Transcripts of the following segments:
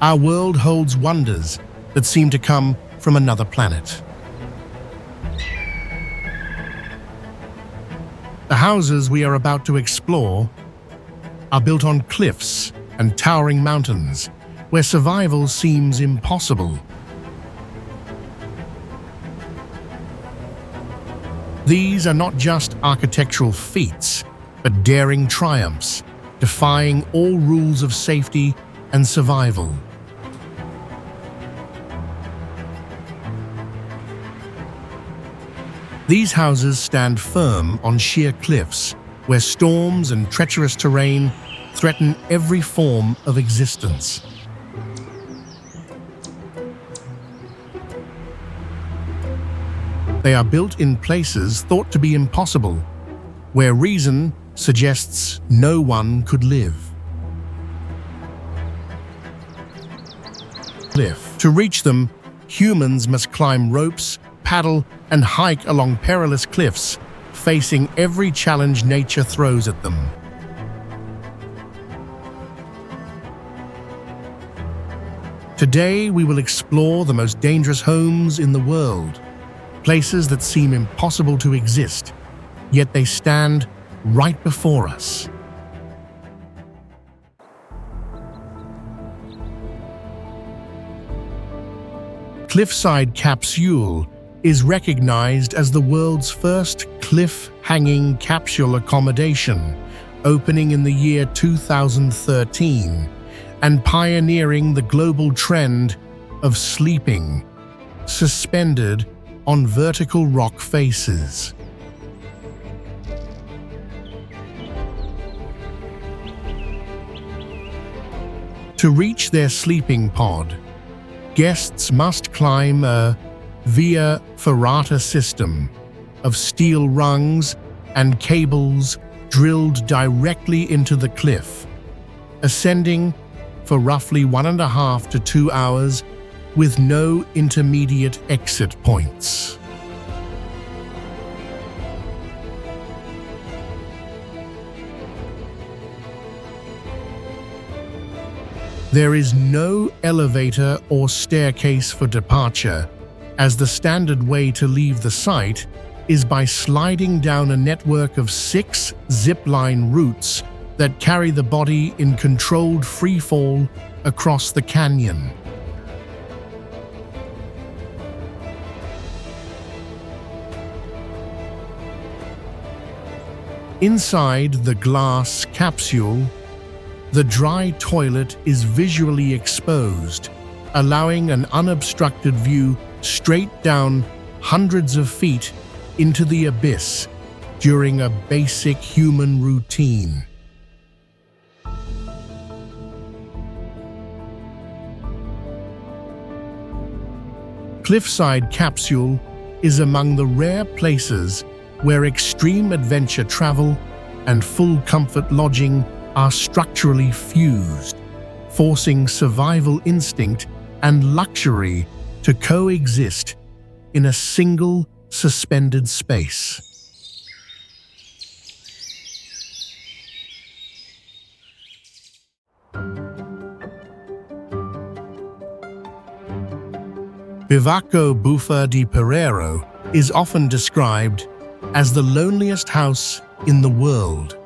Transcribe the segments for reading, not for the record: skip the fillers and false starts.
Our world holds wonders that seem to come from another planet. The houses we are about to explore are built on cliffs and towering mountains, where survival seems impossible. These are not just architectural feats, but daring triumphs, defying all rules of safety and survival. These houses stand firm on sheer cliffs, where storms and treacherous terrain threaten every form of existence. They are built in places thought to be impossible, where reason suggests no one could live. To reach them, humans must climb ropes, paddle, and hike along perilous cliffs, facing every challenge nature throws at them. Today, we will explore the most dangerous homes in the world, places that seem impossible to exist, yet they stand right before us. Cliffside Capsule is recognized as the world's first cliff-hanging capsule accommodation, opening in the year 2013 and pioneering the global trend of sleeping, suspended on vertical rock faces. To reach their sleeping pod, guests must climb a via ferrata system of steel rungs and cables drilled directly into the cliff, ascending for roughly 1.5 to 2 hours with no intermediate exit points. There is no elevator or staircase for departure, as the standard way to leave the site is by sliding down a network of 6 zip-line routes that carry the body in controlled freefall across the canyon. Inside the glass capsule, the dry toilet is visually exposed, allowing an unobstructed view straight down hundreds of feet into the abyss during a basic human routine. Cliffside Capsule is among the rare places where extreme adventure travel and full comfort lodging are structurally fused, forcing survival instinct and luxury to coexist in a single suspended space. Bivacco Buffa di Perrero is often described as the loneliest house in the world,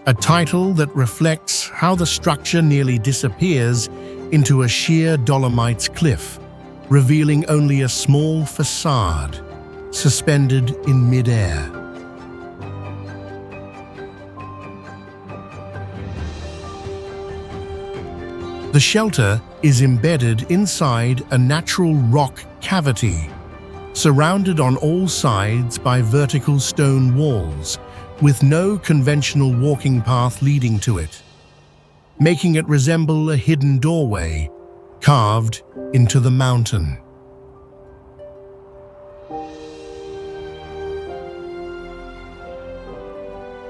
a title that reflects how the structure nearly disappears into a sheer Dolomites cliff, revealing only a small facade suspended in mid-air. The shelter is embedded inside a natural rock cavity, surrounded on all sides by vertical stone walls, with no conventional walking path leading to it, making it resemble a hidden doorway carved into the mountain.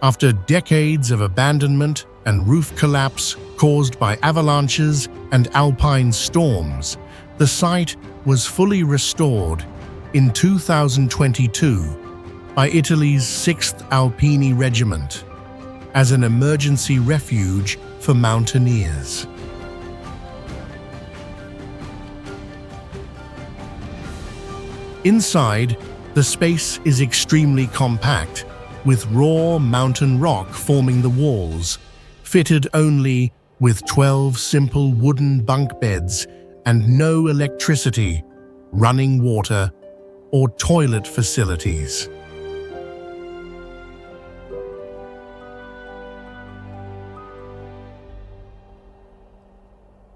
After decades of abandonment and roof collapse caused by avalanches and alpine storms, the site was fully restored in 2022 by Italy's 6th Alpini Regiment as an emergency refuge for mountaineers. Inside, the space is extremely compact, with raw mountain rock forming the walls, fitted only with 12 simple wooden bunk beds and no electricity, running water, or toilet facilities.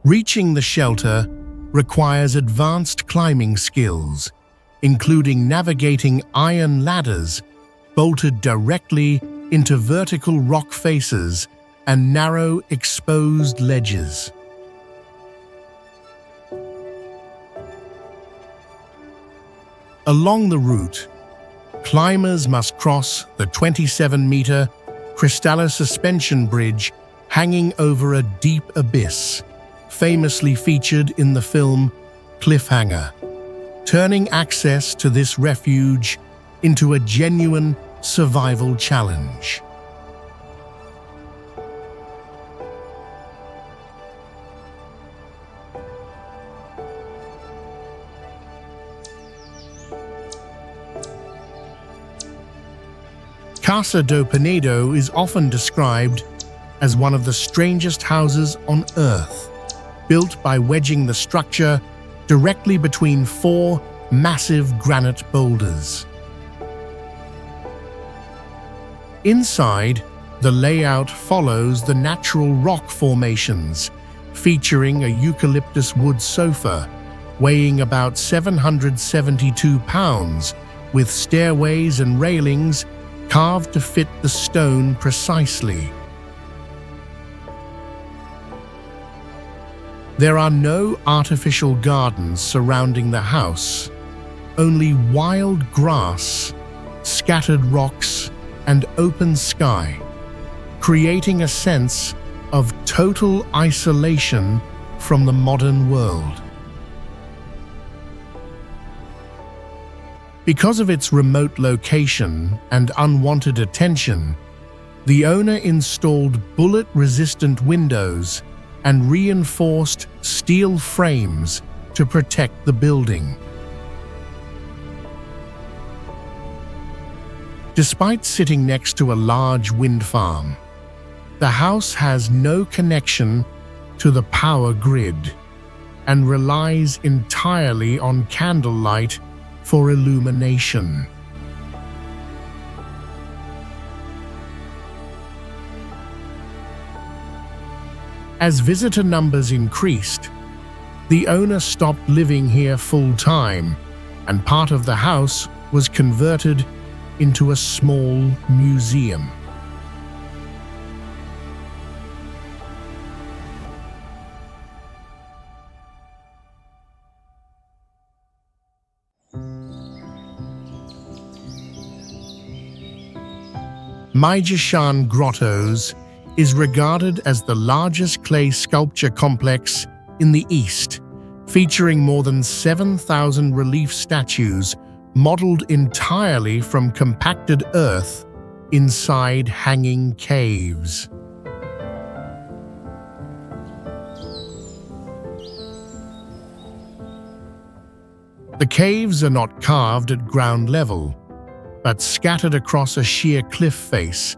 Reaching the shelter requires advanced climbing skills, including navigating iron ladders bolted directly into vertical rock faces and narrow exposed ledges. Along the route, climbers must cross the 27-meter Cristallo suspension bridge hanging over a deep abyss, famously featured in the film Cliffhanger, turning access to this refuge into a genuine survival challenge. Casa do Penedo is often described as one of the strangest houses on Earth, built by wedging the structure directly between 4 massive granite boulders. Inside, the layout follows the natural rock formations, featuring a eucalyptus wood sofa weighing about 772 pounds, with stairways and railings carved to fit the stone precisely. There are no artificial gardens surrounding the house, only wild grass, scattered rocks, and open sky, creating a sense of total isolation from the modern world. Because of its remote location and unwanted attention, the owner installed bullet-resistant windows and reinforced steel frames to protect the building. Despite sitting next to a large wind farm, the house has no connection to the power grid and relies entirely on candlelight for illumination. As visitor numbers increased, the owner stopped living here full-time, and part of the house was converted into a small museum. Maijishan Grottoes is regarded as the largest clay sculpture complex in the East, featuring more than 7,000 relief statues modeled entirely from compacted earth inside hanging caves. The caves are not carved at ground level, but scattered across a sheer cliff face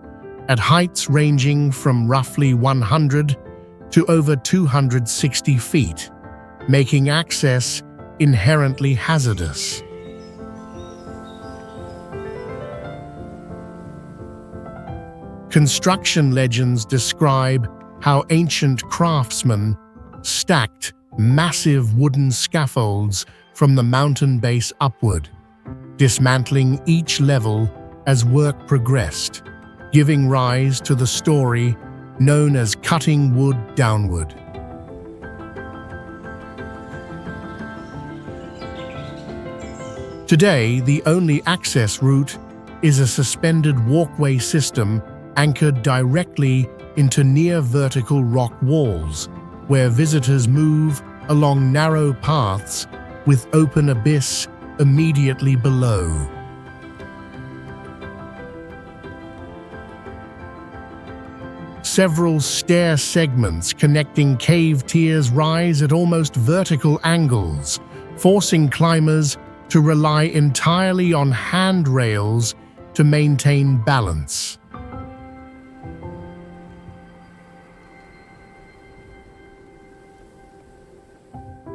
at heights ranging from roughly 100 to over 260 feet, making access inherently hazardous. Construction legends describe how ancient craftsmen stacked massive wooden scaffolds from the mountain base upward, dismantling each level as work progressed, giving rise to the story known as cutting wood downward. Today, the only access route is a suspended walkway system anchored directly into near-vertical rock walls, where visitors move along narrow paths with open abyss immediately below. Several stair segments connecting cave tiers rise at almost vertical angles, forcing climbers to rely entirely on handrails to maintain balance.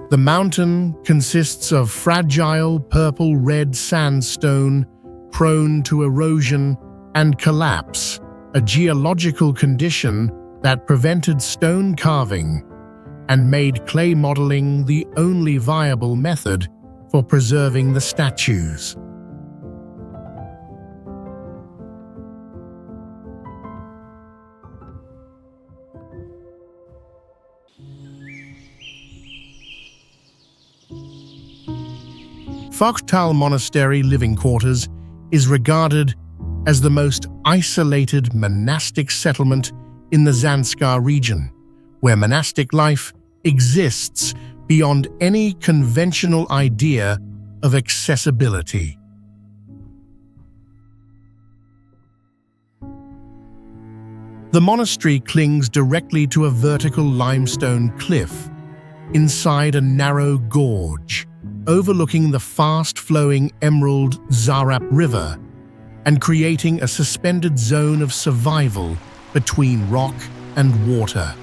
The mountain consists of fragile purple-red sandstone prone to erosion and collapse, a geological condition that prevented stone carving and made clay modeling the only viable method for preserving the statues. Phugtal Monastery living quarters is regarded as the most isolated monastic settlement in the Zanskar region, where monastic life exists beyond any conventional idea of accessibility. The monastery clings directly to a vertical limestone cliff inside a narrow gorge, overlooking the fast-flowing Emerald Zarap River and creating a suspended zone of survival between rock and water.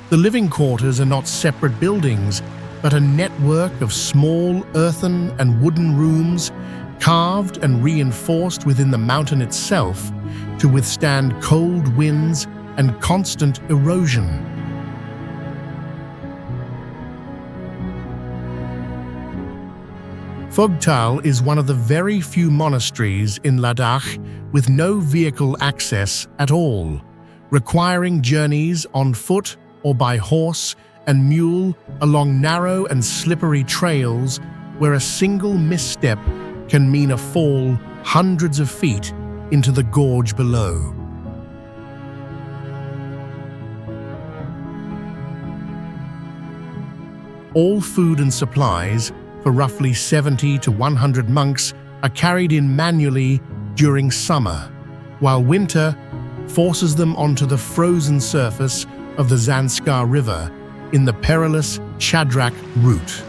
The living quarters are not separate buildings, but a network of small earthen and wooden rooms carved and reinforced within the mountain itself to withstand cold winds and constant erosion. Phugtal is one of the very few monasteries in Ladakh with no vehicle access at all, requiring journeys on foot or by horse and mule along narrow and slippery trails where a single misstep can mean a fall hundreds of feet into the gorge below. All food and supplies for roughly 70 to 100 monks are carried in manually during summer, while winter forces them onto the frozen surface of the Zanskar River in the perilous Chadrak route.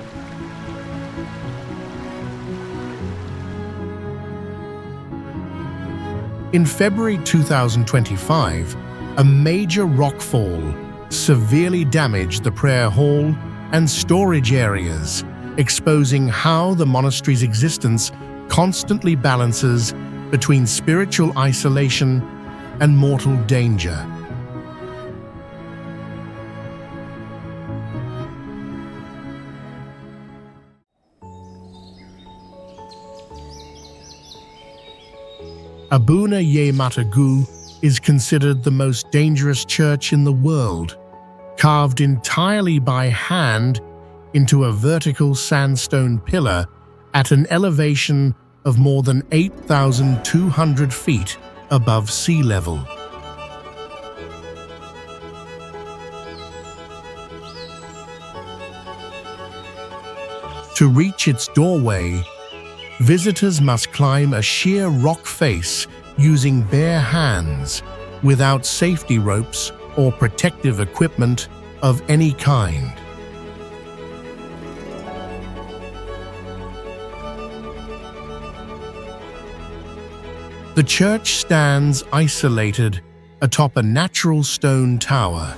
In February 2025, a major rockfall severely damaged the prayer hall and storage areas, exposing how the monastery's existence constantly balances between spiritual isolation and mortal danger. Abuna Yemata Guh is considered the most dangerous church in the world, carved entirely by hand into a vertical sandstone pillar at an elevation of more than 8,200 feet above sea level. To reach its doorway, visitors must climb a sheer rock face using bare hands, without safety ropes or protective equipment of any kind. The church stands isolated atop a natural stone tower,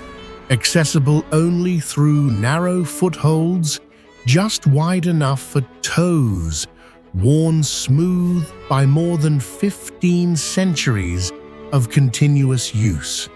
accessible only through narrow footholds just wide enough for toes, worn smooth by more than 15 centuries of continuous use.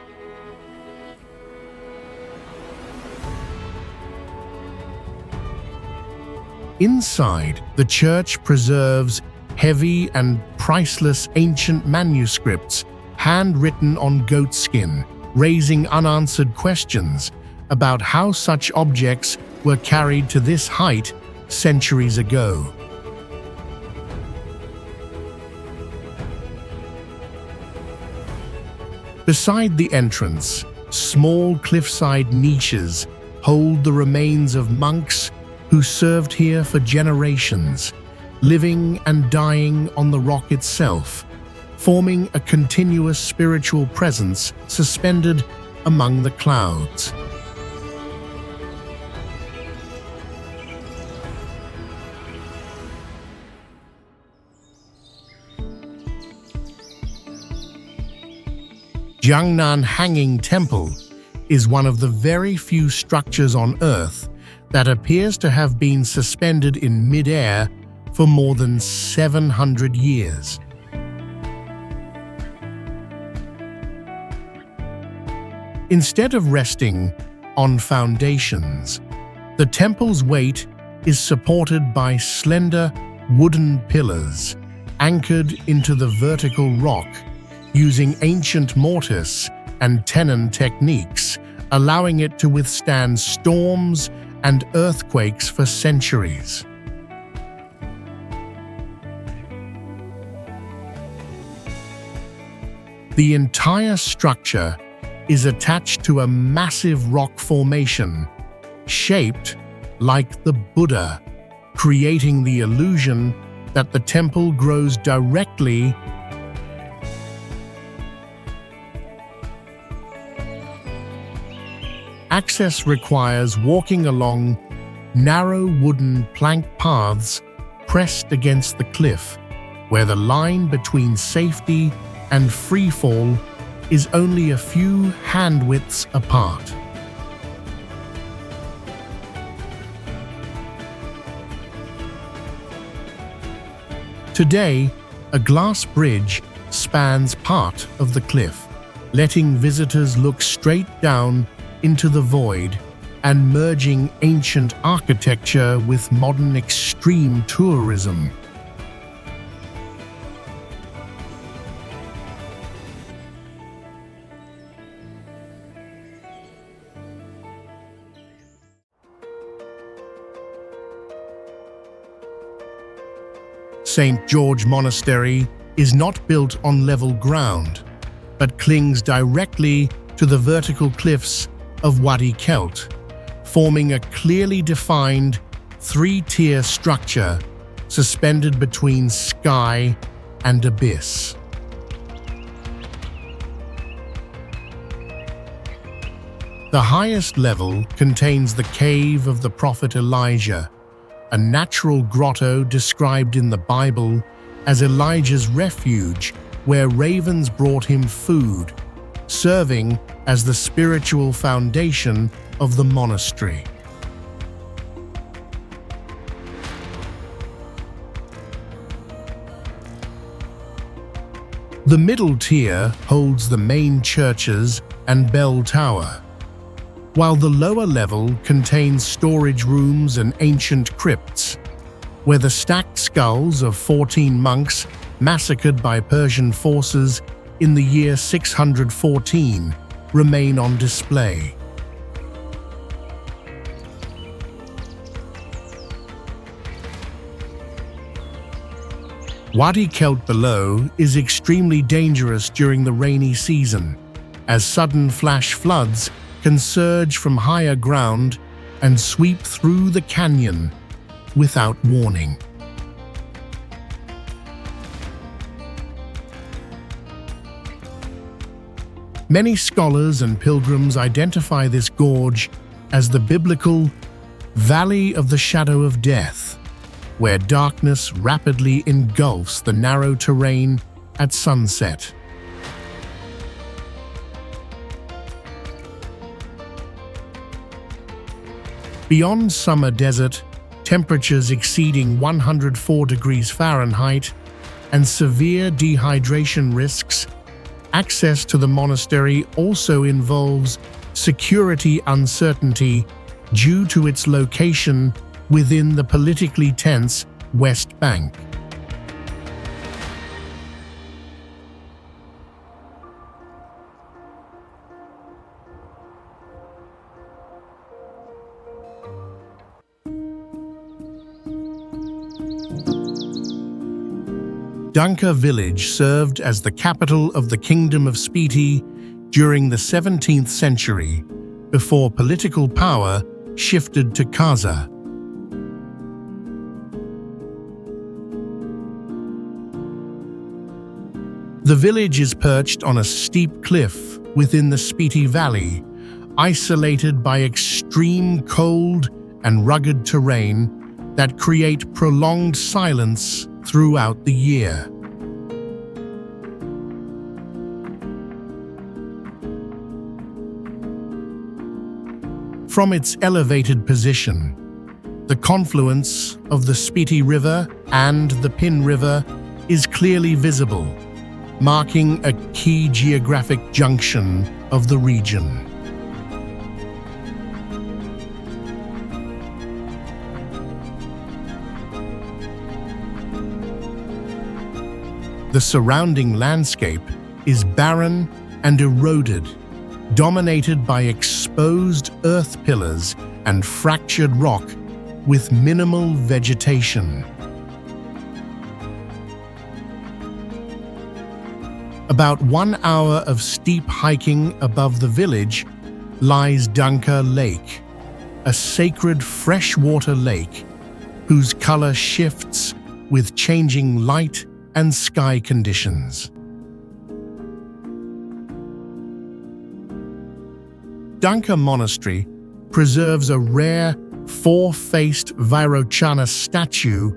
Inside, the church preserves heavy and priceless ancient manuscripts handwritten on goatskin, raising unanswered questions about how such objects were carried to this height centuries ago. Beside the entrance, small cliffside niches hold the remains of monks who served here for generations, living and dying on the rock itself, forming a continuous spiritual presence suspended among the clouds. Jiannan Hanging Temple is one of the very few structures on Earth that appears to have been suspended in mid-air for more than 700 years. Instead of resting on foundations, the temple's weight is supported by slender wooden pillars anchored into the vertical rock using ancient mortise and tenon techniques, allowing it to withstand storms and earthquakes for centuries. The entire structure is attached to a massive rock formation, shaped like the Buddha, creating the illusion that the temple grows directly Access requires walking along narrow wooden plank paths pressed against the cliff, where the line between safety and freefall is only a few hand-widths apart. Today, a glass bridge spans part of the cliff, letting visitors look straight down into the void and merging ancient architecture with modern extreme tourism. St. George Monastery is not built on level ground, but clings directly to the vertical cliffs of Wadi Kelt, forming a clearly defined three-tier structure suspended between sky and abyss. The highest level contains the cave of the prophet Elijah, a natural grotto described in the Bible as Elijah's refuge, where ravens brought him food, serving as the spiritual foundation of the monastery. The middle tier holds the main churches and bell tower, while the lower level contains storage rooms and ancient crypts, where the stacked skulls of 14 monks massacred by Persian forces in the year 614 remain on display. Wadi Kelt below is extremely dangerous during the rainy season, as sudden flash floods can surge from higher ground and sweep through the canyon without warning. Many scholars and pilgrims identify this gorge as the biblical Valley of the Shadow of Death, where darkness rapidly engulfs the narrow terrain at sunset. Beyond summer desert, temperatures exceeding 104 degrees Fahrenheit, and severe dehydration risks, access to the monastery also involves security uncertainty due to its location within the politically tense West Bank. Dankar Village served as the capital of the Kingdom of Spiti during the 17th century, before political power shifted to Casa. The village is perched on a steep cliff within the Spiti Valley, isolated by extreme cold and rugged terrain that create prolonged silence throughout the year. From its elevated position, the confluence of the Spiti River and the Pin River is clearly visible, marking a key geographic junction of the region. The surrounding landscape is barren and eroded, dominated by exposed earth pillars and fractured rock with minimal vegetation. About 1 hour of steep hiking above the village lies Dankar Lake, a sacred freshwater lake whose color shifts with changing light and sky conditions. Dankar Monastery preserves a rare four-faced Vairochana statue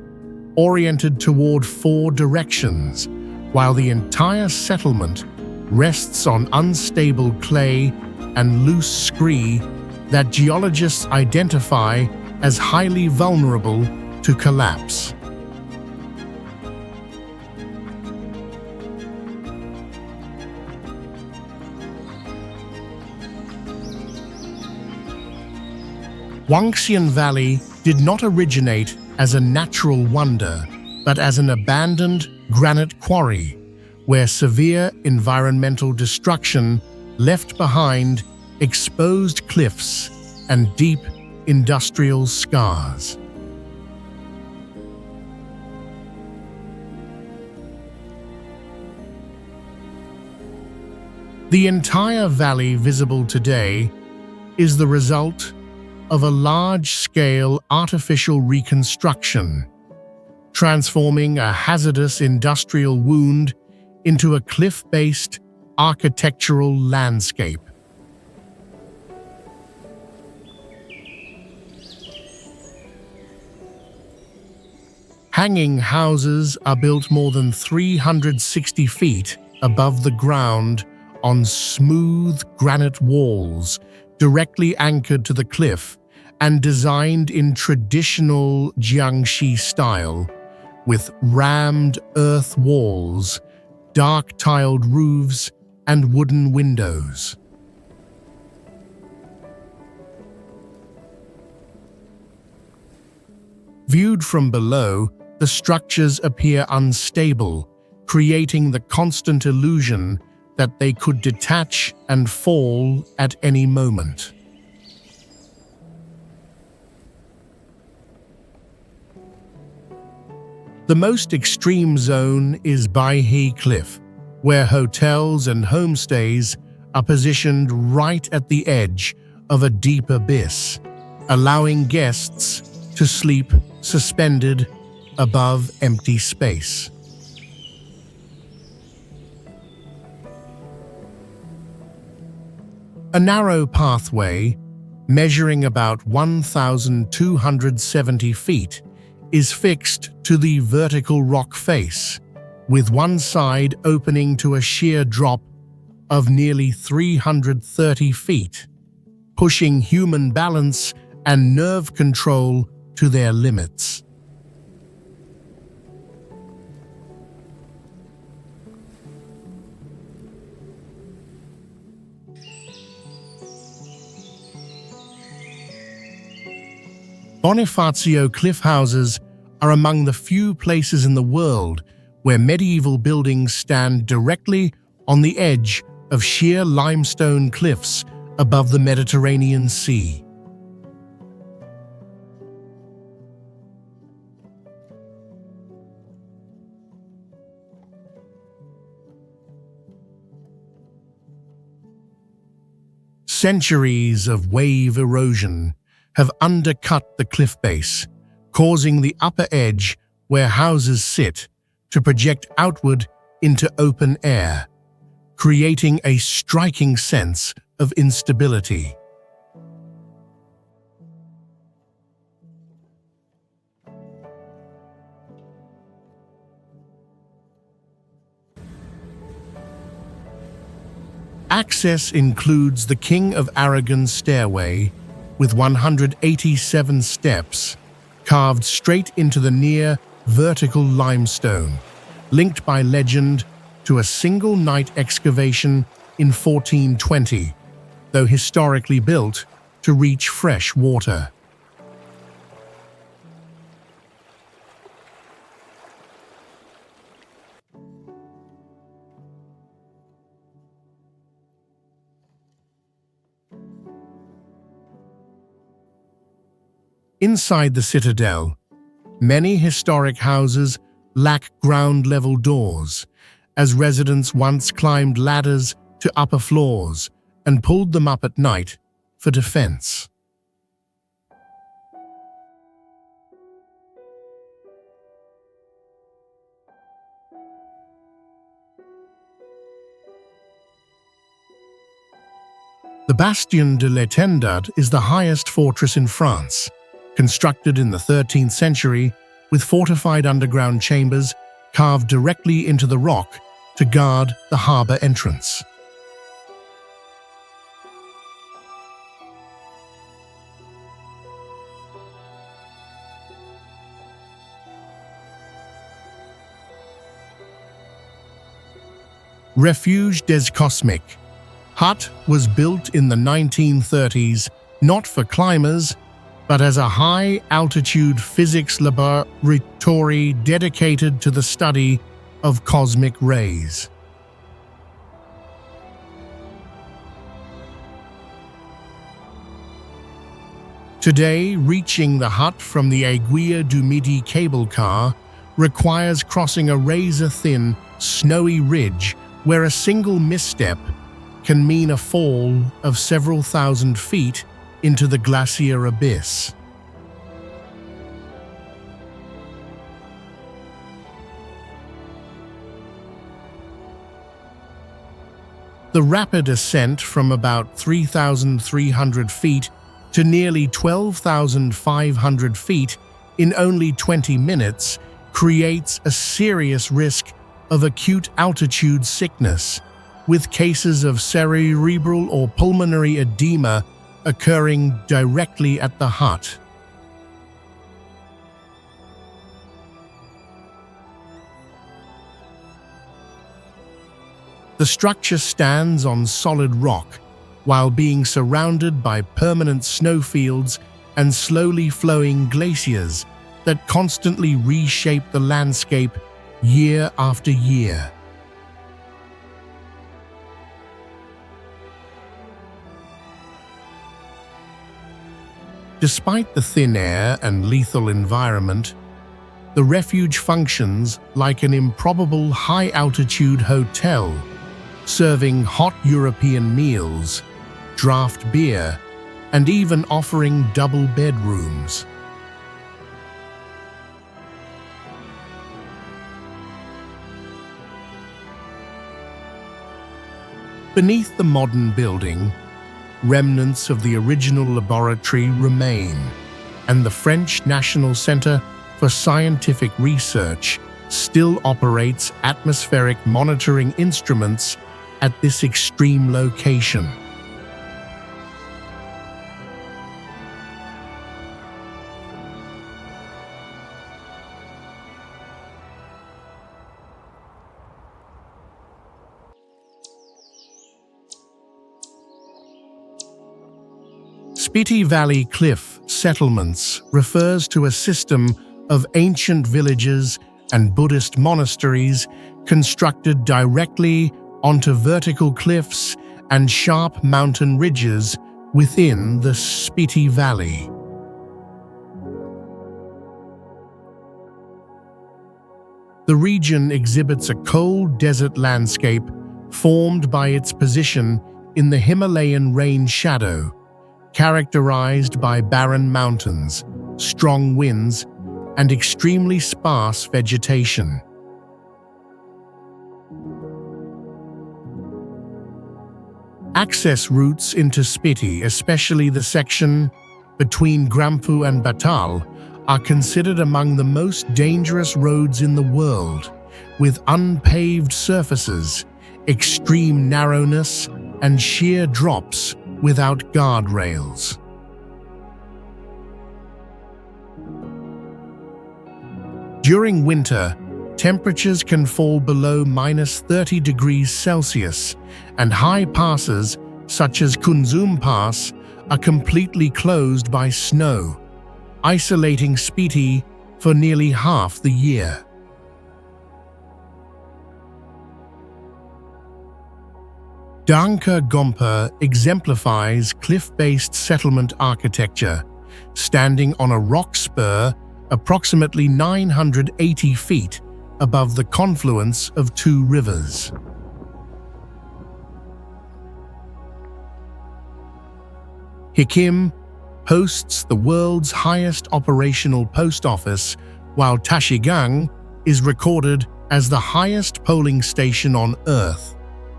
oriented toward 4 directions, while the entire settlement rests on unstable clay and loose scree that geologists identify as highly vulnerable to collapse. Wangxian Valley did not originate as a natural wonder, but as an abandoned granite quarry, where severe environmental destruction left behind exposed cliffs and deep industrial scars. The entire valley visible today is the result of a large-scale artificial reconstruction, transforming a hazardous industrial wound into a cliff-based architectural landscape. Hanging houses are built more than 360 feet above the ground on smooth granite walls directly anchored to the cliff and designed in traditional Jiangxi style, with rammed earth walls, dark tiled roofs, and wooden windows. Viewed from below, the structures appear unstable, creating the constant illusion that they could detach and fall at any moment. The most extreme zone is Baihe Cliff, where hotels and homestays are positioned right at the edge of a deep abyss, allowing guests to sleep suspended above empty space. A narrow pathway, measuring about 1,270 feet, is fixed to the vertical rock face, with one side opening to a sheer drop of nearly 330 feet, pushing human balance and nerve control to their limits. Bonifacio cliff houses are among the few places in the world where medieval buildings stand directly on the edge of sheer limestone cliffs above the Mediterranean Sea. Centuries of wave erosion have undercut the cliff base, causing the upper edge where houses sit to project outward into open air, creating a striking sense of instability. Access includes the King of Aragon's stairway, with 187 steps, carved straight into the near vertical limestone, linked by legend to a single night excavation in 1420, though historically built to reach fresh water. Inside the citadel, many historic houses lack ground-level doors, as residents once climbed ladders to upper floors and pulled them up at night for defense. The Bastion de l'Étendard is the highest fortress in France, constructed in the 13th century with fortified underground chambers carved directly into the rock to guard the harbour entrance. Refuge des Cosmiques hut was built in the 1930s not for climbers, but as a high-altitude physics laboratory dedicated to the study of cosmic rays. Today, reaching the hut from the Aiguille du Midi cable car requires crossing a razor-thin, snowy ridge where a single misstep can mean a fall of several thousand feet into the glacier abyss. The rapid ascent from about 3,300 feet to nearly 12,500 feet in only 20 minutes creates a serious risk of acute altitude sickness, with cases of cerebral or pulmonary edema occurring directly at the hut. The structure stands on solid rock while being surrounded by permanent snowfields and slowly flowing glaciers that constantly reshape the landscape year after year. Despite the thin air and lethal environment, the refuge functions like an improbable high-altitude hotel, serving hot European meals, draft beer, and even offering double bedrooms. Beneath the modern building, remnants of the original laboratory remain, and the French National Center for Scientific Research still operates atmospheric monitoring instruments at this extreme location. Spiti Valley Cliff settlements refers to a system of ancient villages and Buddhist monasteries constructed directly onto vertical cliffs and sharp mountain ridges within the Spiti Valley. The region exhibits a cold desert landscape formed by its position in the Himalayan range shadow, characterized by barren mountains, strong winds, and extremely sparse vegetation. Access routes into Spiti, especially the section between Grampu and Phugtal, are considered among the most dangerous roads in the world, with unpaved surfaces, extreme narrowness, and sheer drops without guardrails. During winter, temperatures can fall below -30 degrees Celsius, and high passes, such as Kunzum Pass, are completely closed by snow, isolating Spiti for nearly half the year. Dhankar Village exemplifies cliff-based settlement architecture, standing on a rock spur approximately 980 feet above the confluence of two rivers. Hikim hosts the world's highest operational post office, while Tashigang is recorded as the highest polling station on Earth,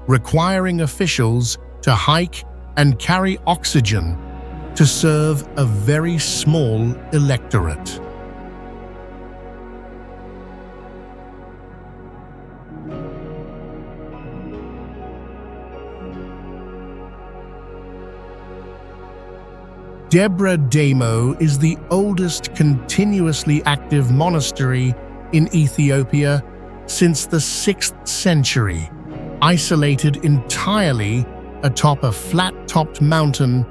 requiring officials to hike and carry oxygen to serve a very small electorate. Debre Damo is the oldest continuously active monastery in Ethiopia since the 6th century, isolated entirely atop a flat-topped mountain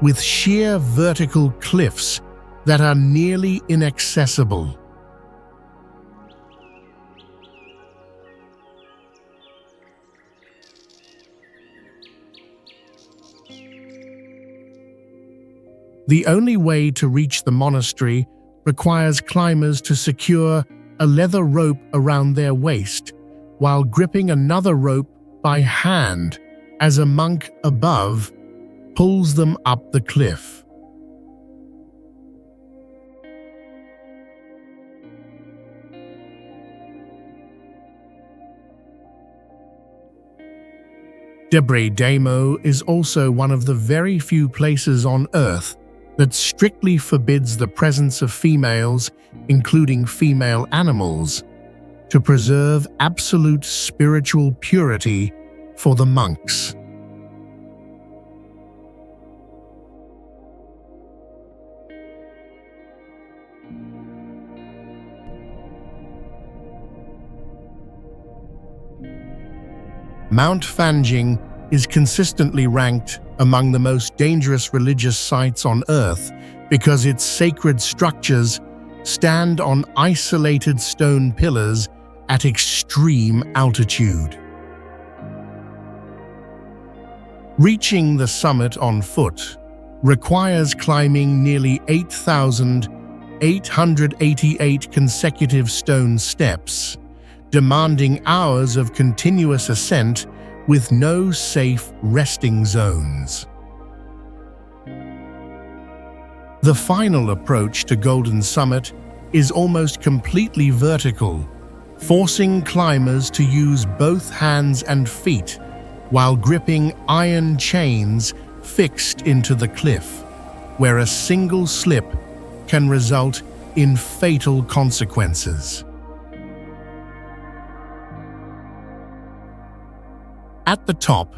with sheer vertical cliffs that are nearly inaccessible. The only way to reach the monastery requires climbers to secure a leather rope around their waist while gripping another rope by hand as a monk above pulls them up the cliff. Debre Damo is also one of the very few places on Earth that strictly forbids the presence of females, including female animals, to preserve absolute spiritual purity for the monks. Mount Fanjing is consistently ranked among the most dangerous religious sites on Earth because its sacred structures stand on isolated stone pillars at extreme altitude. Reaching the summit on foot requires climbing nearly 8,888 consecutive stone steps, demanding hours of continuous ascent with no safe resting zones. The final approach to Golden Summit is almost completely vertical, forcing climbers to use both hands and feet while gripping iron chains fixed into the cliff, where a single slip can result in fatal consequences. At the top,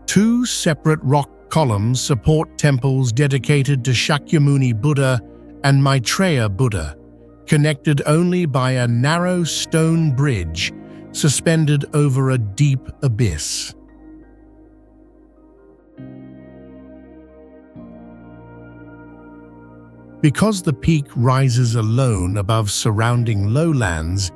two separate rock columns support temples dedicated to Shakyamuni Buddha and Maitreya Buddha, connected only by a narrow stone bridge suspended over a deep abyss. Because the peak rises alone above surrounding lowlands,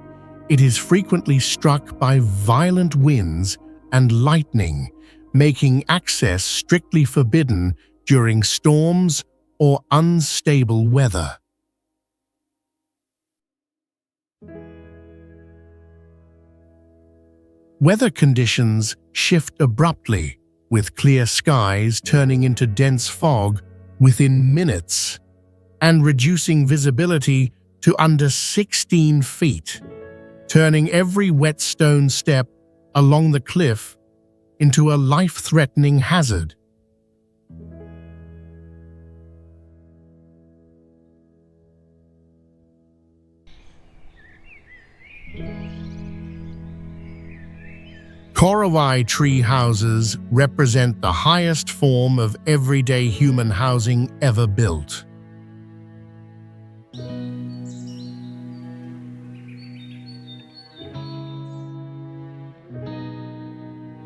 it is frequently struck by violent winds and lightning, making access strictly forbidden during storms or unstable weather. Weather conditions shift abruptly, with clear skies turning into dense fog within minutes and reducing visibility to under 16 feet, turning every wet stone step along the cliff into a life-threatening hazard. Korowai tree houses represent the highest form of everyday human housing ever built.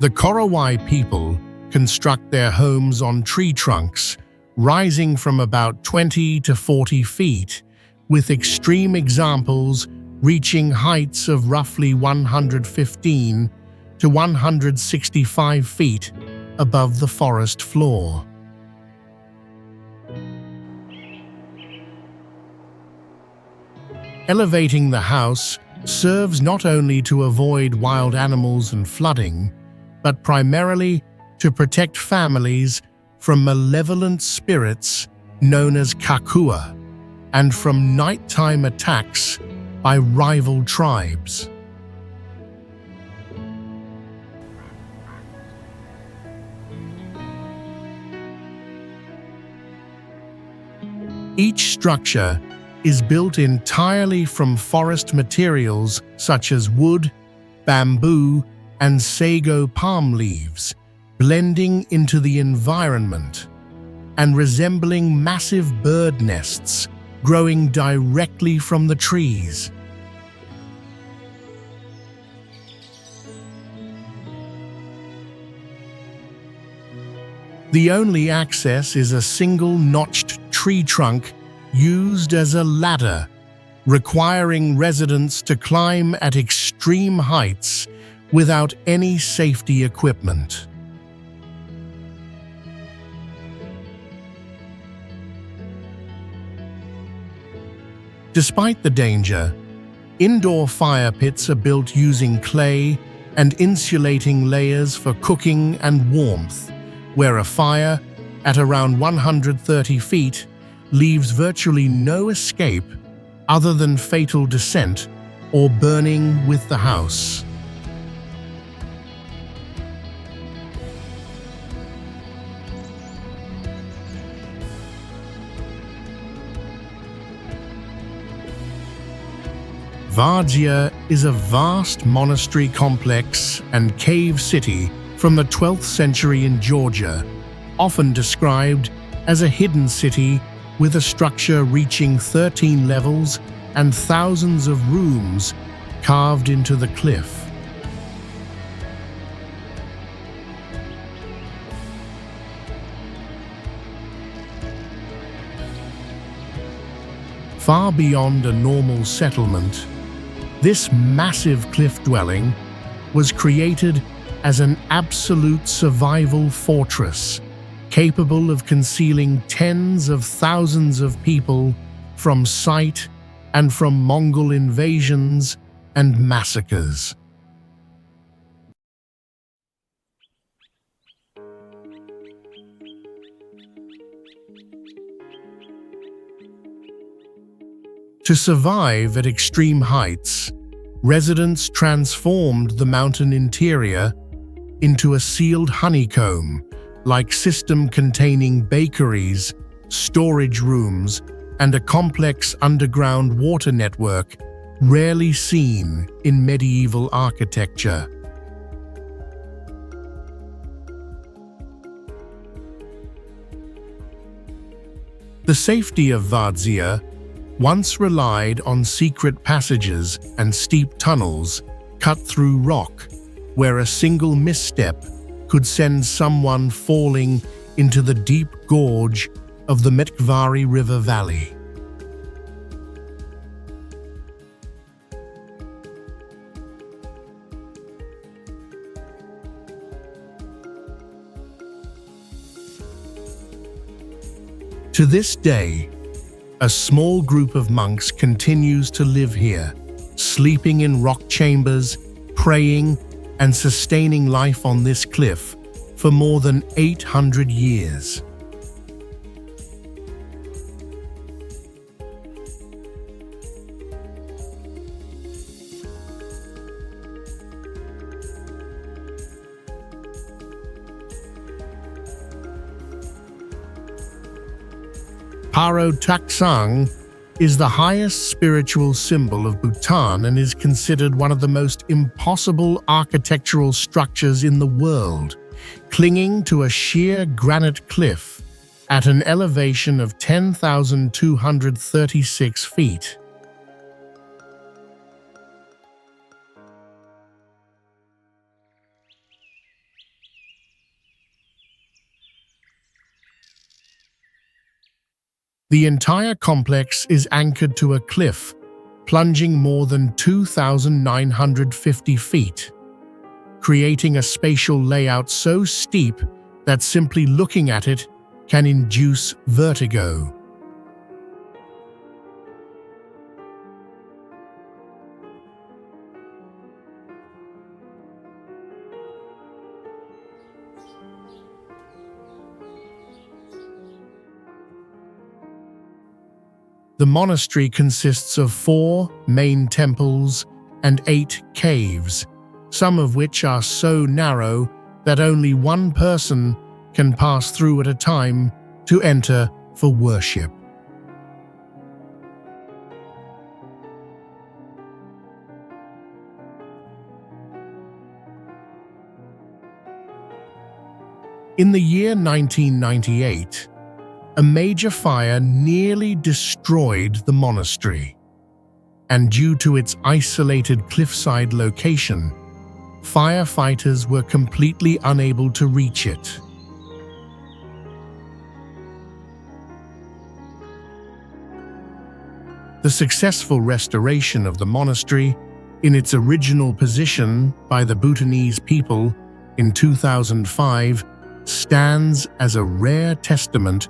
The Korowai people construct their homes on tree trunks, rising from about 20 to 40 feet, with extreme examples reaching heights of roughly 115 to 165 feet above the forest floor. Elevating the house serves not only to avoid wild animals and flooding, but primarily to protect families from malevolent spirits known as kakua and from nighttime attacks by rival tribes. Each structure is built entirely from forest materials such as wood, bamboo, and sago palm leaves, blending into the environment and resembling massive bird nests growing directly from the trees. The only access is a single notched tree trunk used as a ladder, requiring residents to climb at extreme heights without any safety equipment. Despite the danger, indoor fire pits are built using clay and insulating layers for cooking and warmth, where a fire at around 130 feet leaves virtually no escape other than fatal descent or burning with the house. Vardsia is a vast monastery complex and cave city from the 12th century in Georgia, often described as a hidden city with a structure reaching 13 levels and thousands of rooms carved into the cliff. Far beyond a normal settlement, this massive cliff dwelling was created as an absolute survival fortress, capable of concealing tens of thousands of people from sight and from Mongol invasions and massacres. To survive at extreme heights, residents transformed the mountain interior into a sealed honeycomb-like system containing bakeries, storage rooms, and a complex underground water network rarely seen in medieval architecture. The safety of Vardsia once relied on secret passages and steep tunnels cut through rock, where a single misstep could send someone falling into the deep gorge of the Metkvari River Valley. To this day, a small group of monks continues to live here, sleeping in rock chambers, praying, and sustaining life on this cliff for more than 800 years. Paro Taksang is the highest spiritual symbol of Bhutan and is considered one of the most impossible architectural structures in the world, clinging to a sheer granite cliff at an elevation of 10,236 feet. The entire complex is anchored to a cliff, plunging more than 2,950 feet, creating a spatial layout so steep that simply looking at it can induce vertigo. The monastery consists of 4 main temples and 8 caves, some of which are so narrow that only one person can pass through at a time to enter for worship. In the year 1998, a major fire nearly destroyed the monastery, and due to its isolated cliffside location, firefighters were completely unable to reach it. The successful restoration of the monastery in its original position by the Bhutanese people in 2005 stands as a rare testament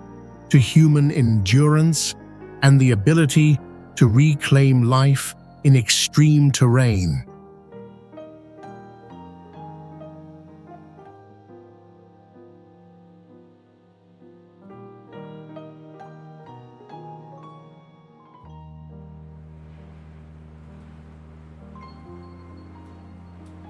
to human endurance and the ability to reclaim life in extreme terrain.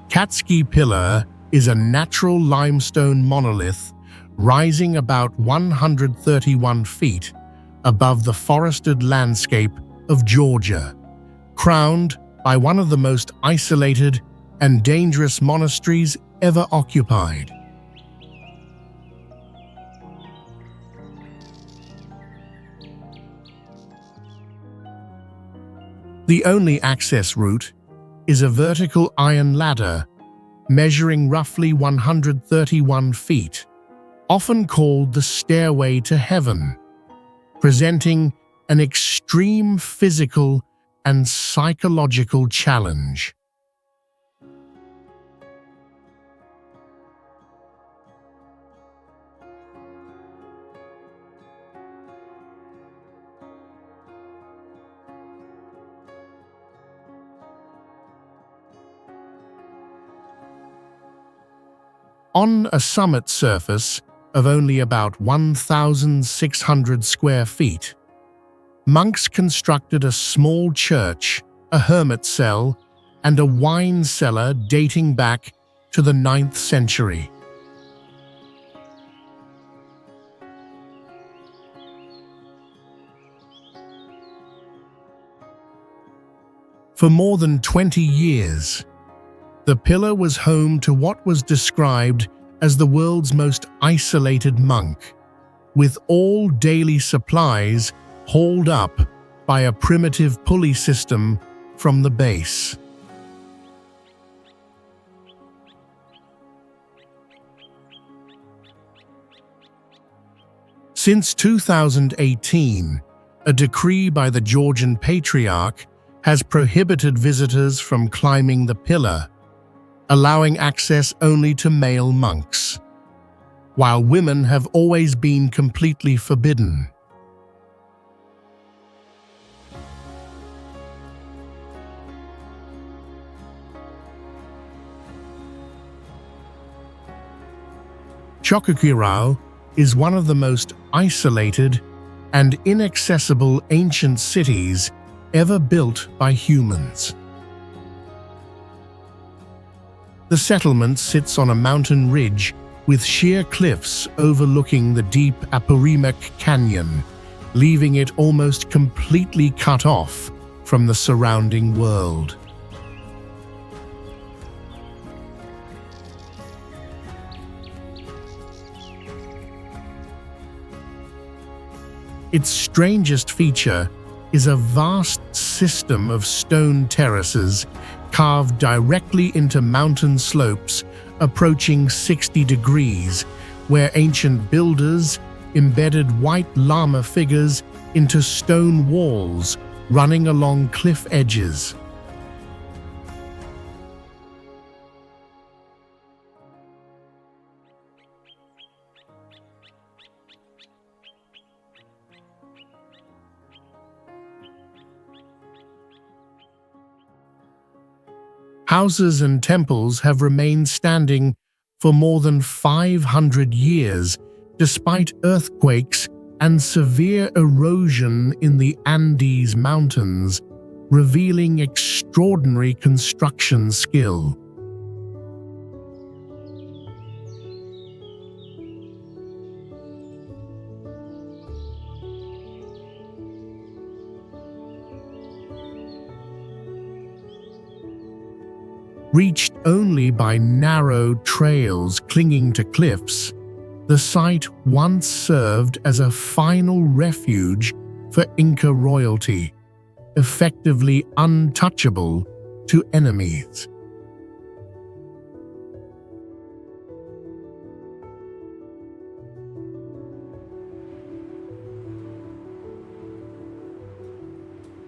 Katski Pillar is a natural limestone monolith rising about 131 feet above the forested landscape of Georgia, crowned by one of the most isolated and dangerous monasteries ever occupied. The only access route is a vertical iron ladder measuring roughly 131 feet, often called the Stairway to Heaven, presenting an extreme physical and psychological challenge. On a summit surface of only about 1,600 square feet, monks constructed a small church, a hermit cell, and a wine cellar dating back to the 9th century. For more than 20 years, the pillar was home to what was described as the world's most isolated monk, with all daily supplies hauled up by a primitive pulley system from the base. Since 2018, a decree by the Georgian Patriarch has prohibited visitors from climbing the pillar, allowing access only to male monks, while women have always been completely forbidden. Chongqing is one of the most isolated and inaccessible ancient cities ever built by humans. The settlement sits on a mountain ridge with sheer cliffs overlooking the deep Apurimac Canyon, leaving it almost completely cut off from the surrounding world. Its strangest feature is a vast system of stone terraces carved directly into mountain slopes approaching 60 degrees, where ancient builders embedded white llama figures into stone walls running along cliff edges. Houses and temples have remained standing for more than 500 years, despite earthquakes and severe erosion in the Andes Mountains, revealing extraordinary construction skill. Reached only by narrow trails clinging to cliffs, the site once served as a final refuge for Inca royalty, effectively untouchable to enemies.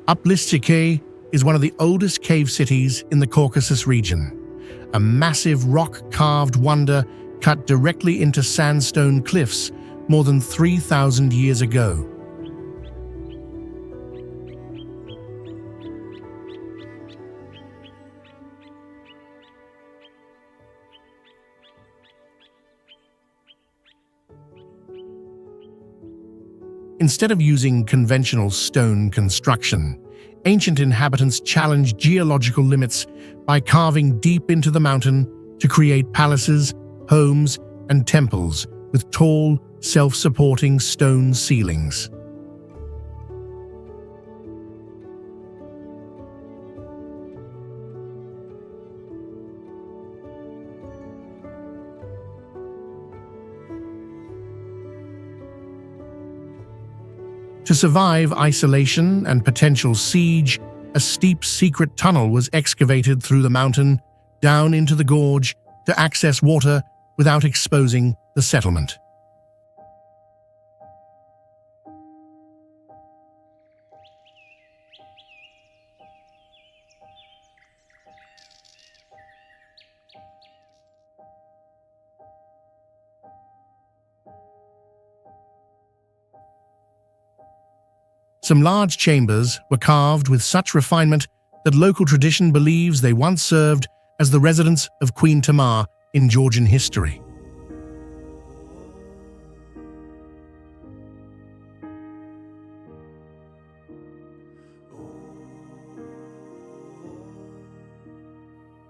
Uplistike is one of the oldest cave cities in the Caucasus region, a massive rock-carved wonder cut directly into sandstone cliffs more than 3,000 years ago. Instead of using conventional stone construction, ancient inhabitants challenged geological limits by carving deep into the mountain to create palaces, homes, and temples with tall, self-supporting stone ceilings. To survive isolation and potential siege, a steep secret tunnel was excavated through the mountain, down into the gorge, to access water without exposing the settlement. Some large chambers were carved with such refinement that local tradition believes they once served as the residence of Queen Tamar in Georgian history.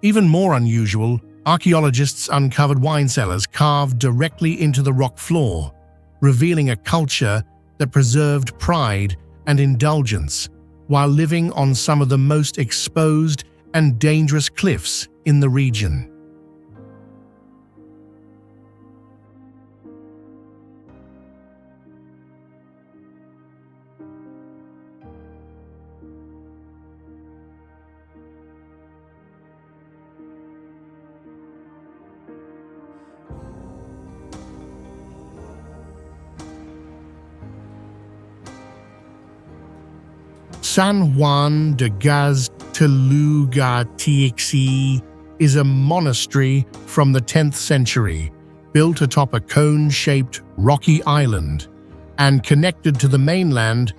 Even more unusual, archaeologists uncovered wine cellars carved directly into the rock floor, revealing a culture that preserved pride and indulgence while living on some of the most exposed and dangerous cliffs in the region. San Juan de Gaz Teluga Tixi is a monastery from the 10th century, built atop a cone-shaped rocky island and connected to the mainland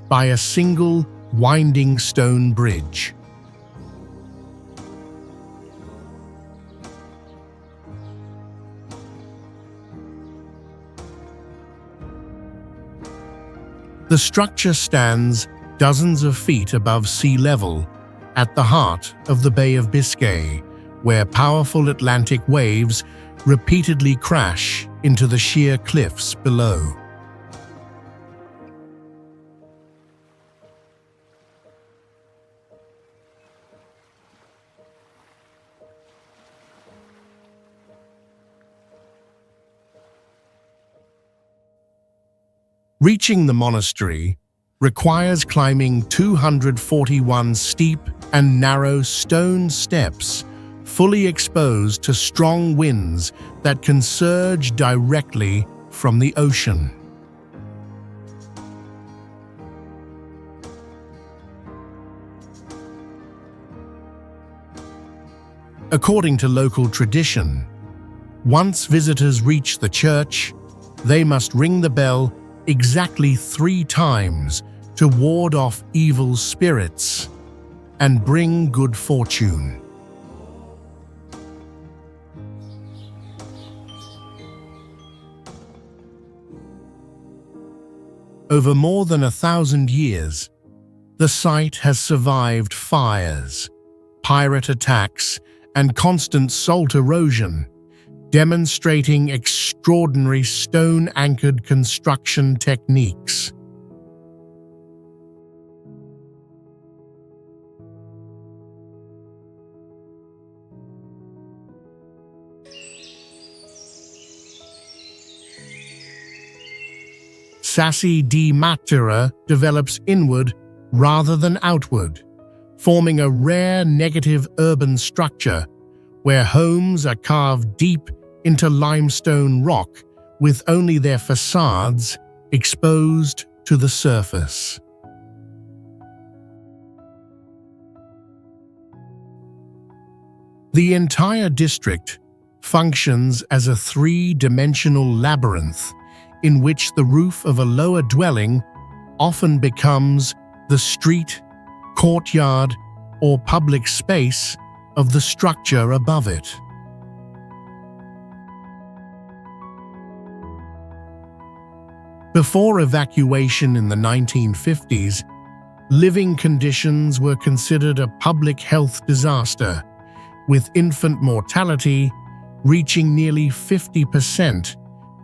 by a single winding stone bridge. The structure stands dozens of feet above sea level at the heart of the Bay of Biscay, where powerful Atlantic waves repeatedly crash into the sheer cliffs below. Reaching the monastery requires climbing 241 steep and narrow stone steps, fully exposed to strong winds that can surge directly from the ocean. According to local tradition, once visitors reach the church, they must ring the bell exactly 3 times to ward off evil spirits and bring good fortune. Over more than 1,000 years, the site has survived fires, pirate attacks, and constant salt erosion, demonstrating extraordinary stone-anchored construction techniques. Sassi di Matera develops inward rather than outward, forming a rare negative urban structure where homes are carved deep into limestone rock with only their facades exposed to the surface. The entire district functions as a 3-dimensional labyrinth in which the roof of a lower dwelling often becomes the street, courtyard, or public space of the structure above it. Before evacuation in the 1950s, living conditions were considered a public health disaster, with infant mortality reaching nearly 50%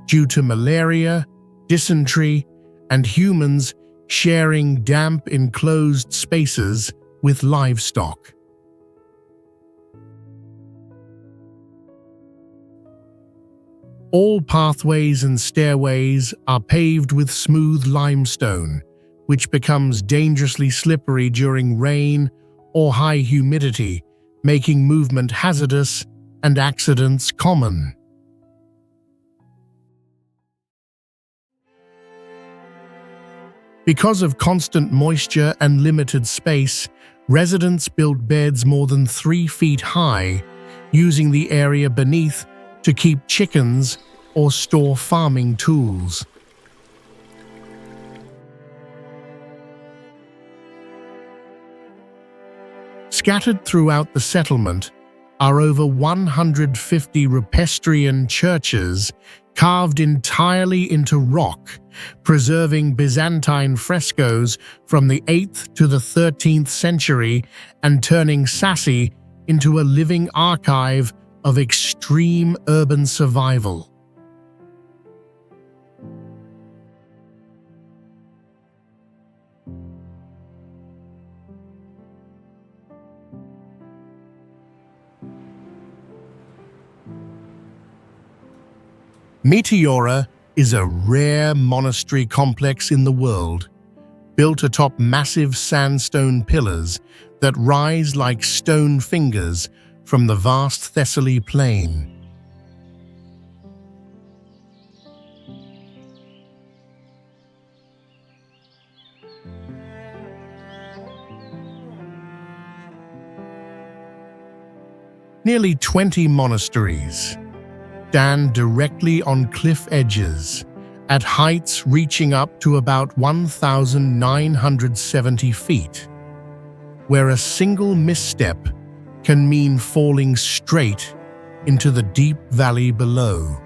due to malaria, dysentery, and humans sharing damp enclosed spaces with livestock. All pathways and stairways are paved with smooth limestone, which becomes dangerously slippery during rain or high humidity, making movement hazardous and accidents common. Because of constant moisture and limited space, residents built beds more than 3 feet high, using the area beneath to keep chickens or store farming tools. Scattered throughout the settlement are over 150 Rupestrian churches carved entirely into rock, preserving Byzantine frescoes from the 8th to the 13th century and turning Sassi into a living archive of extreme urban survival. Meteora is a rare monastery complex in the world, built atop massive sandstone pillars that rise like stone fingers from the vast Thessaly plain. Nearly 20 monasteries stand directly on cliff edges, at heights reaching up to about 1,970 feet, where a single misstep can mean falling straight into the deep valley below.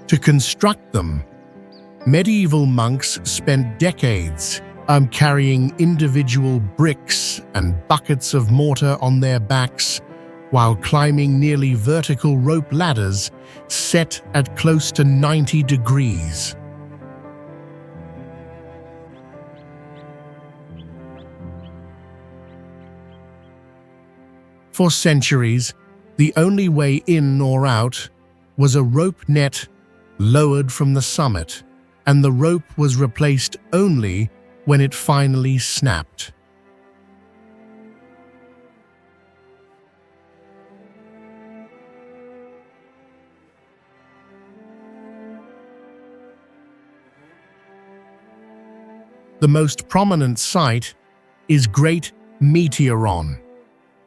To construct them, medieval monks spent decades carrying individual bricks and buckets of mortar on their backs while climbing nearly vertical rope ladders set at close to 90 degrees. For centuries, the only way in or out was a rope net lowered from the summit, and the rope was replaced only when it finally snapped. The most prominent site is Great Meteoron,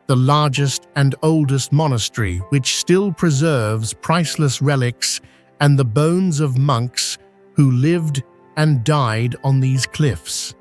the largest and oldest monastery which still preserves priceless relics and the bones of monks who lived and died on these cliffs.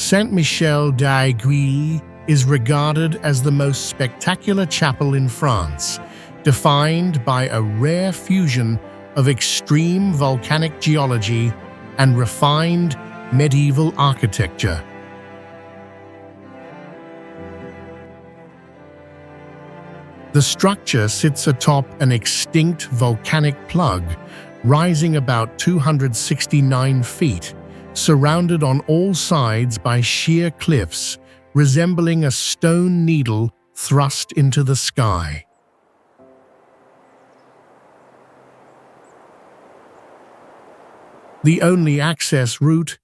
Saint-Michel-d'Aiguille is regarded as the most spectacular chapel in France, defined by a rare fusion of extreme volcanic geology and refined medieval architecture. The structure sits atop an extinct volcanic plug, rising about 269 feet, surrounded on all sides by sheer cliffs, resembling a stone needle thrust into the sky. The only access route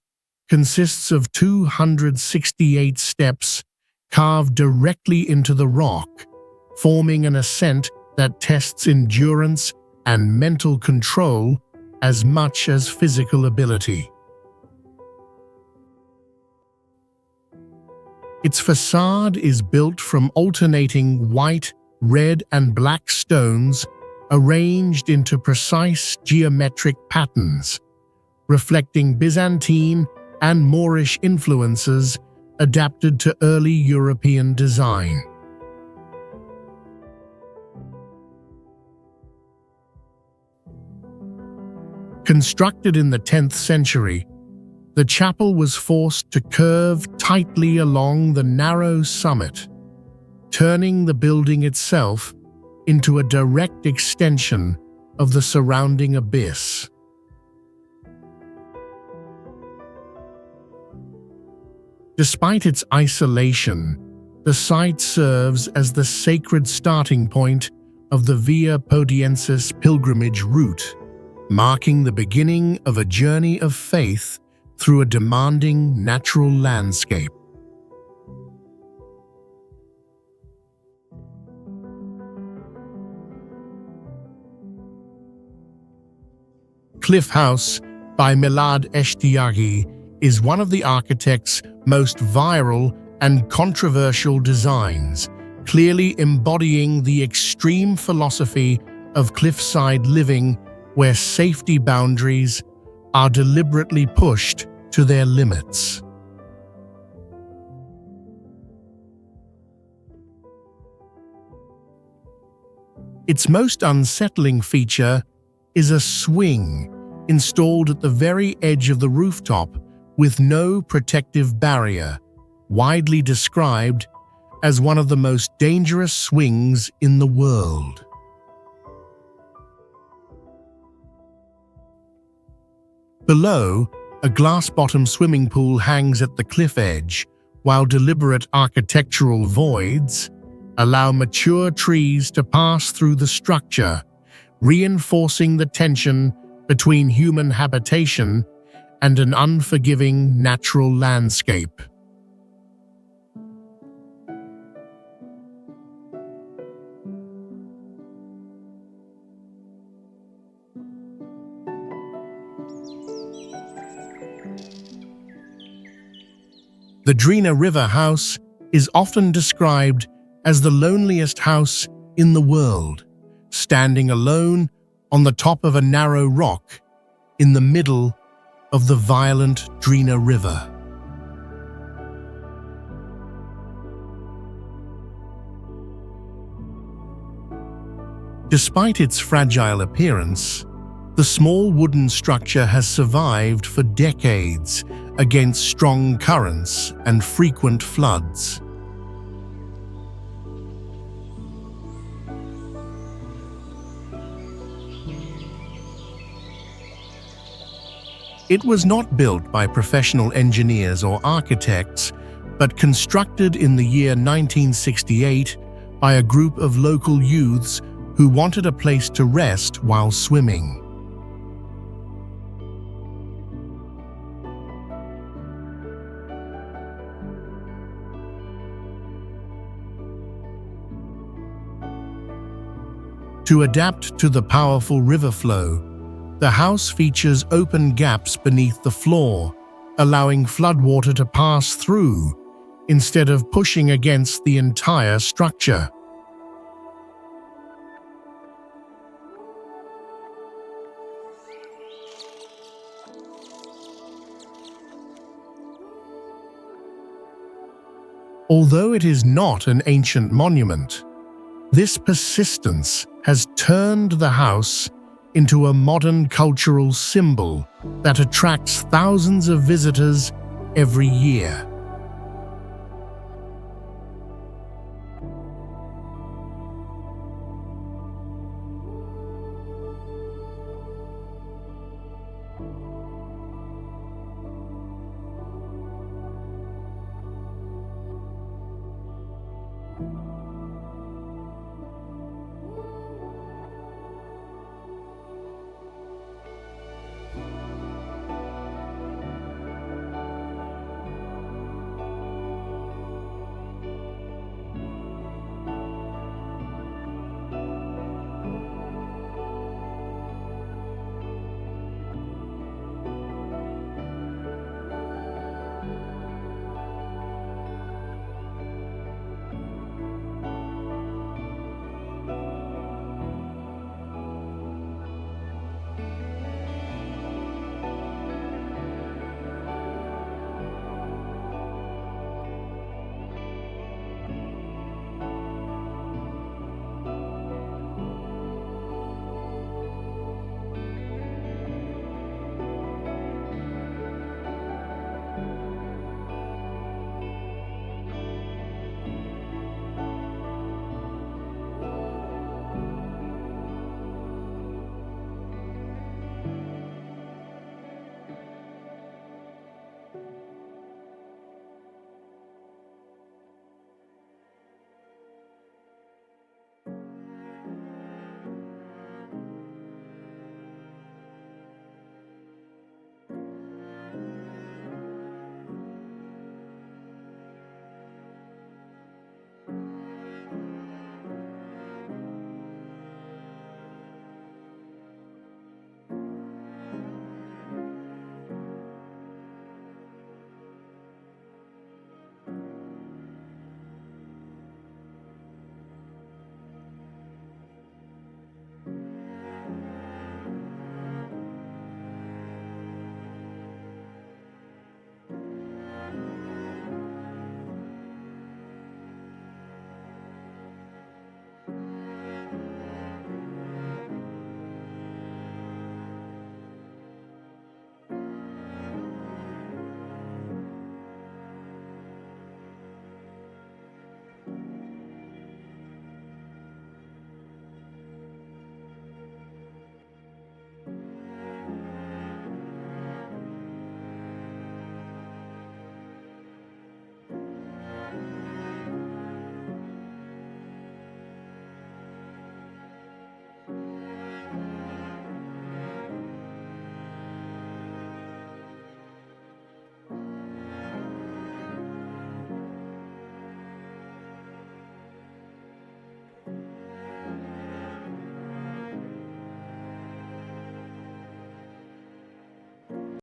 consists of 268 steps carved directly into the rock, forming an ascent that tests endurance and mental control as much as physical ability. Its facade is built from alternating white, red, and black stones arranged into precise geometric patterns, reflecting Byzantine and Moorish influences adapted to early European design. Constructed in the 10th century, the chapel was forced to curve tightly along the narrow summit, turning the building itself into a direct extension of the surrounding abyss. Despite its isolation, the site serves as the sacred starting point of the Via Podiensis pilgrimage route, marking the beginning of a journey of faith through a demanding natural landscape. Cliff House by Milad Eshtiaghi is one of the architect's most viral and controversial designs, clearly embodying the extreme philosophy of cliffside living where safety boundaries are deliberately pushed to their limits. Its most unsettling feature is a swing installed at the very edge of the rooftop with no protective barrier, widely described as one of the most dangerous swings in the world. Below, a glass-bottom swimming pool hangs at the cliff edge, while deliberate architectural voids allow mature trees to pass through the structure, reinforcing the tension between human habitation and an unforgiving natural landscape. The Drina River House is often described as the loneliest house in the world, standing alone on the top of a narrow rock in the middle of the violent Drina River. Despite its fragile appearance, the small wooden structure has survived for decades against strong currents and frequent floods. It was not built by professional engineers or architects, but constructed in the year 1968 by a group of local youths who wanted a place to rest while swimming. To adapt to the powerful river flow, the house features open gaps beneath the floor, allowing floodwater to pass through instead of pushing against the entire structure. Although it is not an ancient monument, this persistence has turned the house into a modern cultural symbol that attracts thousands of visitors every year.